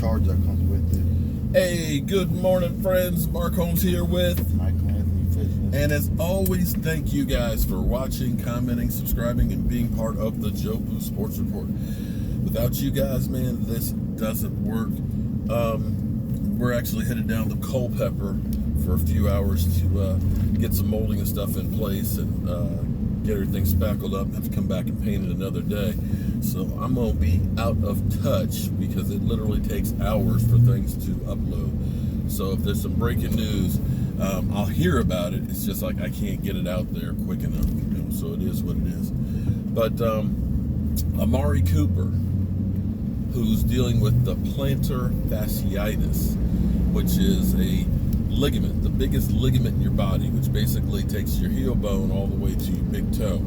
charge that comes with it. Hey, good morning, friends. Mark Holmes here with Michael Anthony Fitness. And as always, thank you guys for watching, commenting, subscribing, and being part of the Joe Blue Sports Report. Without you guys, man, this doesn't work. We're actually headed down to Culpeper for a few hours to get some molding and stuff in place and get everything spackled up. Have to come back and paint it another day. So I'm going to be out of touch because it literally takes hours for things to upload. So if there's some breaking news, I'll hear about it. It's just like I can't get it out there quick enough, you know, so it is what it is. But Amari Cooper, who's dealing with the plantar fasciitis, which is a ligament, the biggest ligament in your body, which basically takes your heel bone all the way to your big toe.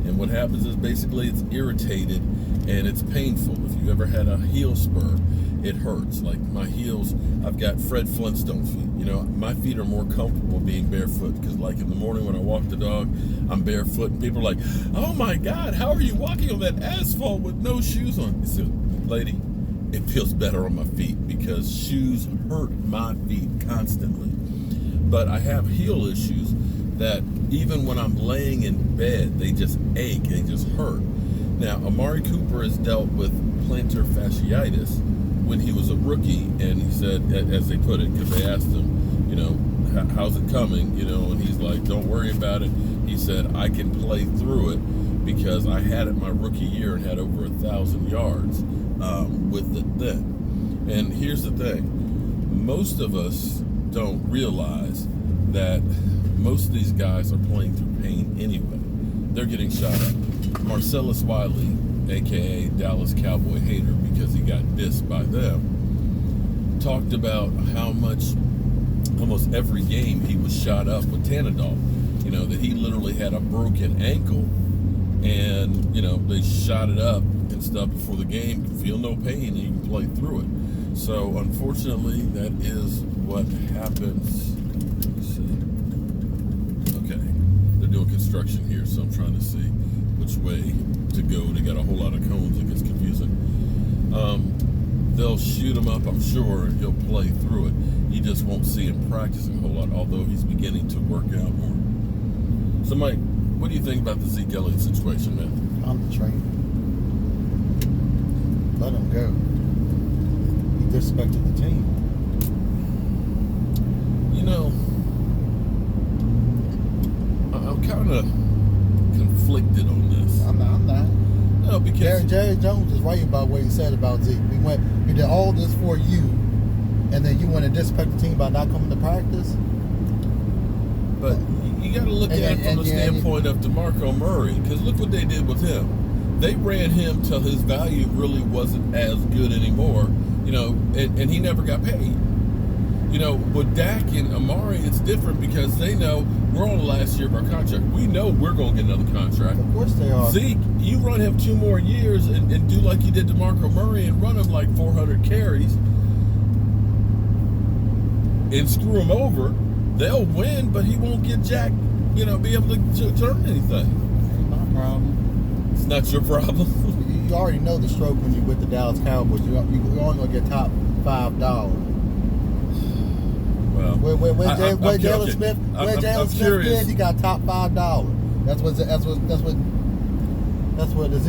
And what happens is basically it's irritated and it's painful. If you've ever had a heel spur, it hurts. Like my heels, I've got Fred Flintstone feet. You know, my feet are more comfortable being barefoot because like in the morning when I walk the dog, I'm barefoot and people are like, oh my God, how are you walking on that asphalt with no shoes on? I said, lady, it feels better on my feet because shoes hurt my feet constantly. But I have heel issues that even when I'm laying in bed, they just ache, they just hurt. Now, Amari Cooper has dealt with plantar fasciitis when he was a rookie, and he said, as they put it, because they asked him, you know, how's it coming, you know, and he's like, don't worry about it. He said, I can play through it because I had it my rookie year and had over 1,000 yards with it then. And here's the thing, most of us don't realize that most of these guys are playing through pain anyway. They're getting shot up. Marcellus Wiley, aka Dallas Cowboy hater because he got dissed by them, talked about how much almost every game he was shot up with Tanadol. You know, that he literally had a broken ankle and, you know, they shot it up and stuff before the game, feel no pain and you can play through it. So unfortunately, that is what happens. Let me see. Okay, they're doing construction here, so I'm trying to see which way to go. They got a whole lot of cones, it gets confusing. They'll shoot him up, I'm sure, and he'll play through it. You just won't see him practicing a whole lot, although he's beginning to work out more. So, Mike, what do you think about the Zeke Elliott situation, man? On the train. Let him go. He disrespected the team. You know, I'm kind of conflicted on this. I'm not. No, because Jerry Jones is right about what he said about Zeke. We did all this for you, and then you want to disrespect the team by not coming to practice. But you got to look at it from the standpoint of DeMarco Murray, because look what they did with him. They ran him till his value really wasn't as good anymore, you know, and he never got paid. You know, with Dak and Amari, it's different because they know we're on the last year of our contract. We know we're going to get another contract. Of course they are. Zeke, you run him 2 more years and do like you did to Marco Murray and run him like 400 carries and screw him over. They'll win, but he won't get jack, you know, be able to turn anything. Ain't my problem. It's not your problem. You already know the stroke when you're with the Dallas Cowboys. You're only going to get top $5. Well, Where Jalen Smith did, he got top $5. That's what Zeke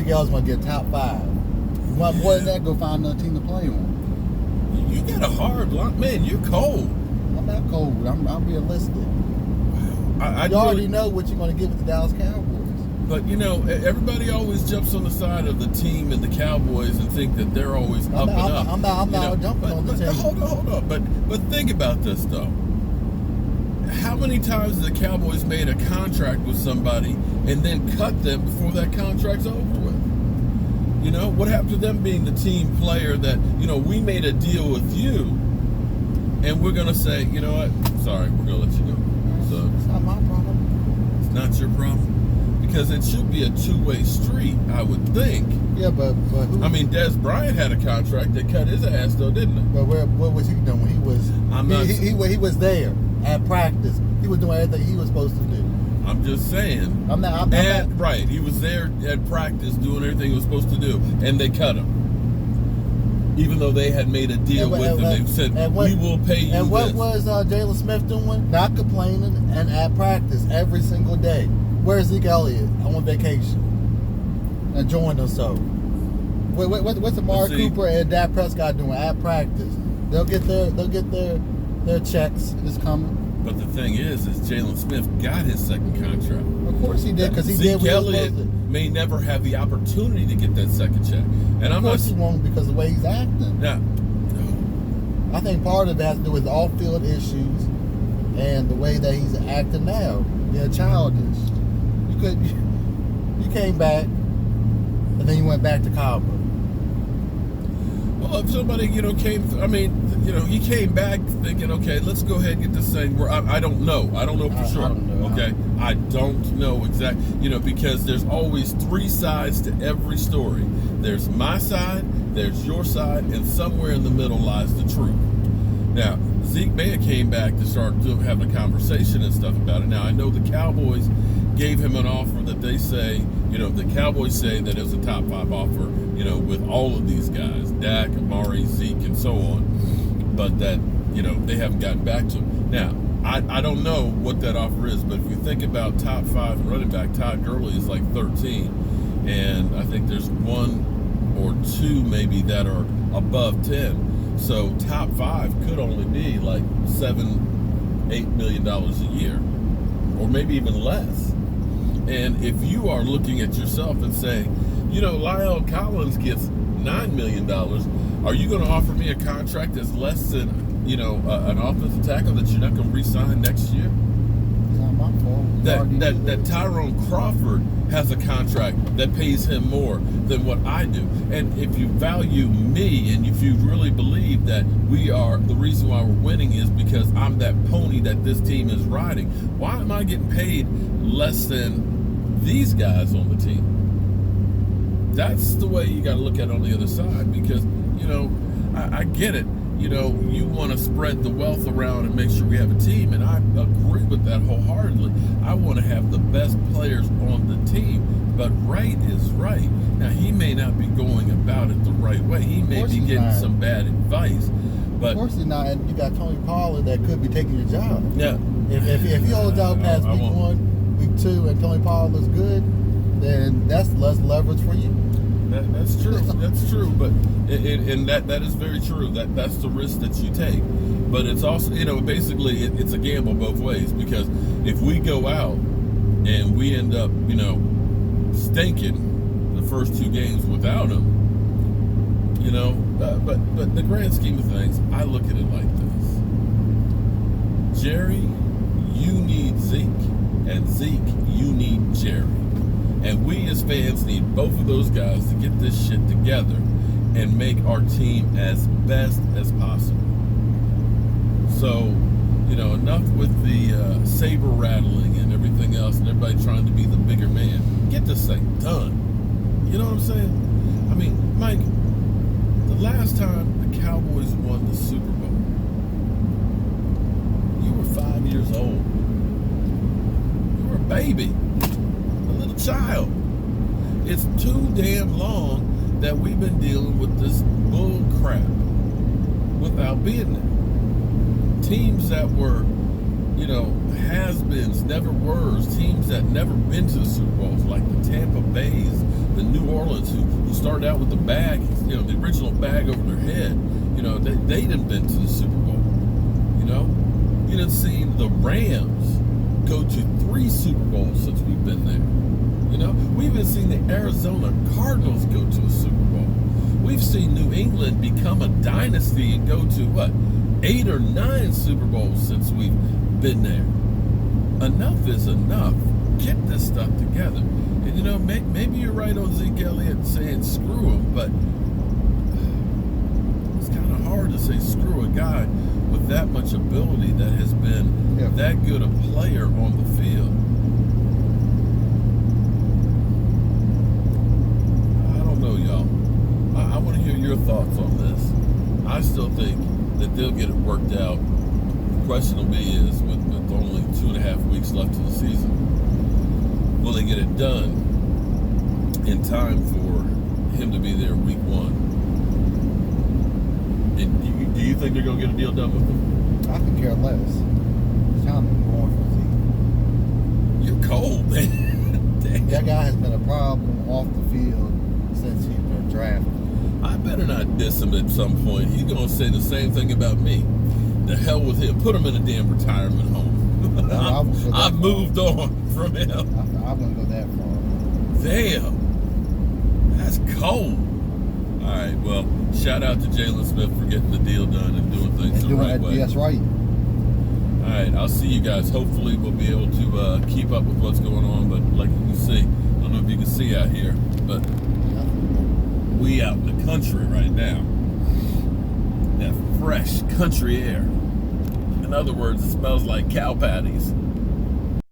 Elliott's going to get, top 5. You want more than that, go find another team to play on. You got a hard line, man. You're cold. I'm not cold. I'm realistic. You already know what you're going to get with the Dallas Cowboys. But, you know, everybody always jumps on the side of the team and the Cowboys and think that they're always up and up. I'm not jumping on the team. Hold on. But think about this, though. How many times have the Cowboys made a contract with somebody and then cut them before that contract's over with? You know, what happened to them being the team player that, you know, we made a deal with you and we're going to say, you know what, sorry, we're going to let you go. So it's not my problem. It's not your problem? Because it should be a two-way street, I would think. Yeah, but who? I mean, Des Bryant had a contract. They cut his ass, though, didn't they? But what was he doing when he was? He was there at practice. He was doing everything he was supposed to do. I'm just saying. I'm not. Right, he was there at practice doing everything he was supposed to do, and they cut him. even though they had made a deal with them. They said, we will pay you And what this. was Jalen Smith doing? Not complaining and at practice every single day. Where's Zeke Elliott? On vacation. Enjoying themselves. What's Amari Cooper and Dak Prescott doing at practice? They'll get their checks. It's coming. But the thing is Jalen Smith got his second contract. Of course he did, because he did what Zeke he was Elliott supposed to. may never have the opportunity to get that second check. And Of course he won't, because of the way he's acting. Now, I think part of it has to do with off-field issues and the way that he's acting now. They're childish. You came back, and then you went back to Cabo. well, if somebody, he came back thinking, okay, let's go ahead and get this thing. I don't know. I don't know for sure. I don't know. Okay, I don't know exactly. Because there's always three sides to every story. There's my side, there's your side, and somewhere in the middle lies the truth. Now, Zeke may have came back to start having a conversation and stuff about it. Now, I know the Cowboys gave him an offer that they say, the Cowboys say that it was a top 5 offer, with all of these guys, Dak, Amari, Zeke, and so on, but that, they haven't gotten back to him. Now, I don't know what that offer is, but if you think about top 5 running back, Todd Gurley is like 13, and I think there's 1 or 2 maybe that are above 10. So top 5 could only be like $7-8 million a year, or maybe even less. And if you are looking at yourself and saying, Lyle Collins gets $9 million, are you going to offer me a contract that's less than, an offensive tackle that you're not going to re-sign next year? Not my fault. That Tyrone Crawford has a contract that pays him more than what I do. And if you value me, and if you really believe that the reason why we're winning is because I'm that pony that this team is riding, why am I getting paid less than these guys on the team? That's the way you got to look at it on the other side, because, I get it. You want to spread the wealth around and make sure we have a team, and I agree with that wholeheartedly. I want to have the best players on the team, but right is right. Now, he may not be going about it the right way. He may be getting some bad advice. But of course he's not, and you got Tony Pollard that could be taking your job. Yeah. If he holds out past week 1, week 2, and Tony Pollard's good, then that's less leverage for you. That's true. That's true. But that is very true. That's the risk that you take. But it's also, basically it's a gamble both ways, because if we go out and we end up, stinking the first 2 games without him, but the grand scheme of things, I look at it like this. Jerry, you need Zeke, and Zeke, you need Jerry. And we as fans need both of those guys to get this shit together and make our team as best as possible. So, enough with the saber rattling and everything else and everybody trying to be the bigger man. Get this thing done. You know what I'm saying? I mean, Mike, the last time the Cowboys won the Super Bowl, you were 5 years old. You were a baby. Child. It's too damn long that we've been dealing with this bull crap without being there. Teams that were, has-beens, never were's, teams that never been to the Super Bowls, like the Tampa Bays, the New Orleans, who started out with the bag, the original bag over their head. They didn't been to the Super Bowl. You didn't see the Rams go to 3 Super Bowls since we've been there. We've even seen the Arizona Cardinals go to a Super Bowl. We've seen New England become a dynasty and go to, 8 or 9 Super Bowls since we've been there. Enough is enough. Get this stuff together. And, maybe you're right on Zeke Elliott saying screw him, but it's kind of hard to say screw a guy with that much ability that has been that good a player on the field. Y'all, I want to hear your thoughts on this. I still think that they'll get it worked out. The question will be is, with only 2.5 weeks left of the season, will they get it done in time for him to be there week 1? And do you think they're going to get a deal done with him? I could care less. It's time to move on from Zeke. You're cold, man. Damn. That guy has been a problem off the field since he's been drafted. I better not diss him at some point. He's going to say the same thing about me. The hell with him. Put him in a damn retirement home. No, I've moved on from him. I wouldn't go that far. Damn. That's cold. All right, well, shout out to Jalen Smith for getting the deal done and doing things the right way. That's right. All right, I'll see you guys. Hopefully we'll be able to keep up with what's going on, but like you can see, I don't know if you can see out here, but we out in the country right now. That fresh country air. In other words, it smells like cow patties.